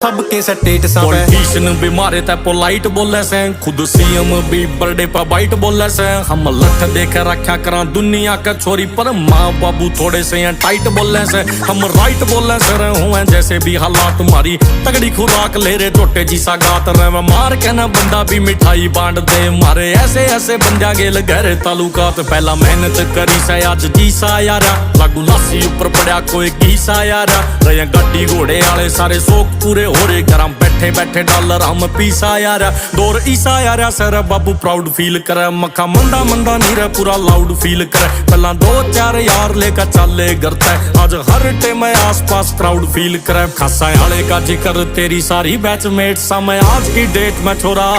सबके state politician भी मारे तै पोलाइट बोले से, खुद सीएम भी बर्थडे पर बाइट बोले से। हम लठ देख रखा करा दुनिया का छोरी, पर माँ बाबू थोड़े से टाइट बोले से। हम राइट बोले से रहे हुए जैसे भी हालात मारी, तगड़ी खुराक ले रे छोटे जी सा गात रहे। मार के ना बंदा भी मिठाई बांट दे मारे, ऐसे ऐसे बंदा गेल गहरे तालुकात। पहला मेहनत करी से आज जी सा यारा, लागू लासी ऊपर पड़ा कोई की सा यारा। रहे गाड़ी घोड़े आले सारे शौक पूरे हो रे, गरम बैठे बैठे डॉलर हम पीसा यार। दौर ईसा यार सर बाबू प्राउड फील करे, मक्खा मंदा मंदा नी रे पूरा लाउड फील करे। पहला 2-4 यार लेकर चाले करता है, आज हर टाइम आस पास क्राउड फील करे। खासा आले का जिक्र तेरी सारी बैचमेट समय आज की डेट में छोरा।